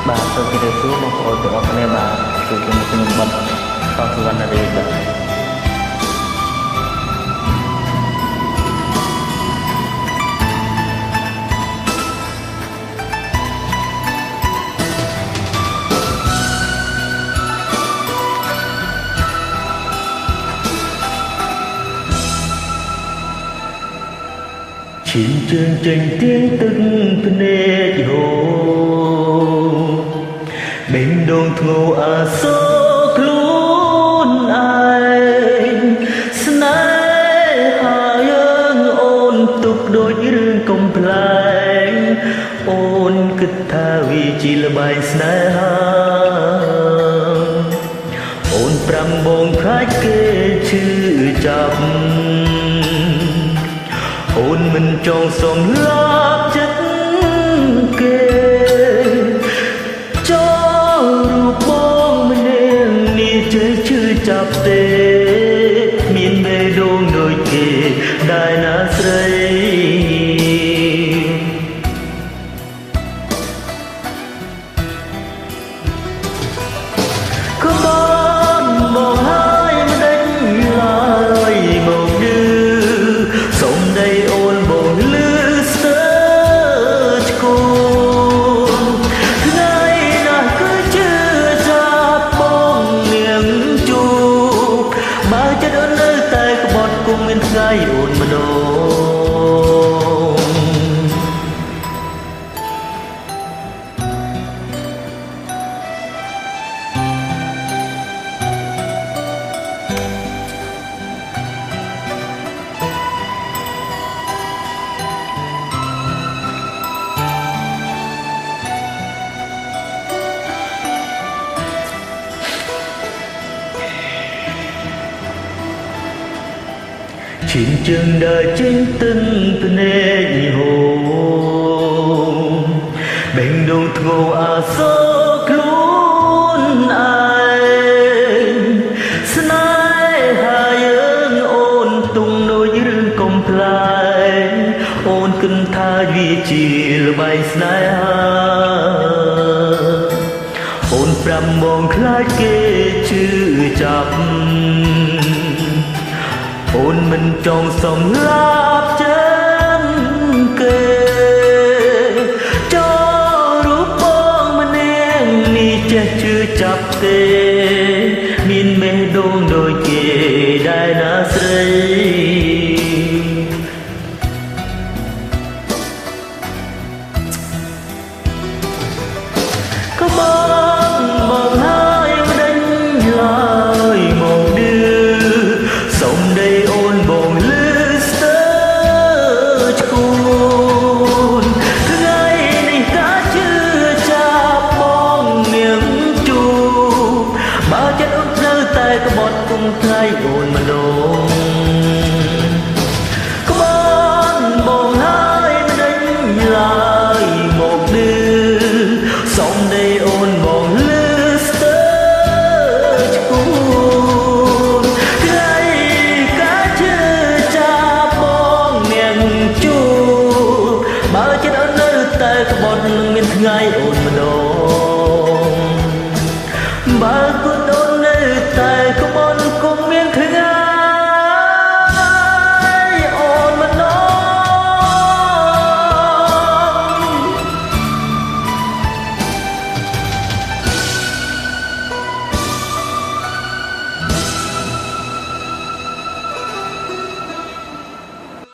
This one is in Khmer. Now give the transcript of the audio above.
បាទសូមជម្រាបសួរបងប្អូនទាំងអស់គ្នាបាទជួបជាមួយខ្ញុំបិទខុសសុវណ្ណរាជបាទឈាមជើងចេញទៀងទឹកភ្នែកហូរបេងដូងធ្ងោអាសូរខ្លួនឯងស្នេហាយើងអូនទុកដូចរឿងកំប្លែងអូនគិតថាវាជាល្បែងស្នេហាអូនប្រាំបងខ្លាចគេឈឺចាប់អូនមិនចង់សំលាប់ចិត្តគេចូលរូបបងម្នាក់នេះចេះឈឺចាប់ទេមានបេះដូងដូចគេដែលណាស្រីក៏បានមកហើយមិនដេញឡើយមកឌឺសូមដីអូនបងលឺស្ទើរឆ្កូនថ្ងៃណាស់គឺជឿចាប់បងនាងជួបបើចិត្តអូននៅតែក្បត់គង់មានថ្ងៃអូនម្ដងឈាមជើងដើរចេញទឹងភ្នែកហូរបេងដូងធ្ងោអាសូរខ្លួនឯងស្នេហាយើងអូនទុំដូចរឿងកំប្លែងអូនគិតថាវាជាល្បែងស្នេហាអូនប្រាំបងខ្លាចគេឈឺចាប់អូនមិនចង់សំលាប់ចិត្តគេចូលរូបបងម្នាក់នេះចេះជឿចាប់ទេមានបេះដូងដូចគេដែលណាស្រីក៏បងមកហើយមិនដេញឡើយមកឌឺសូមដីអូនបងលឺស្ទើរឆ្កូនថ្ងៃនេះកាជឿចាប់បងនាងជួបបើចិត្តអូននៅតែក្បត់គុំថ្ងៃអូនម្ដងក្បត់បងហើយមិនដេញឡើយមកឌឺសូមដីអូនបងលឺស្ទើរឆ្កូនបើចិត្តអូននៅតែក្បត់នឹងមានថ្ងៃ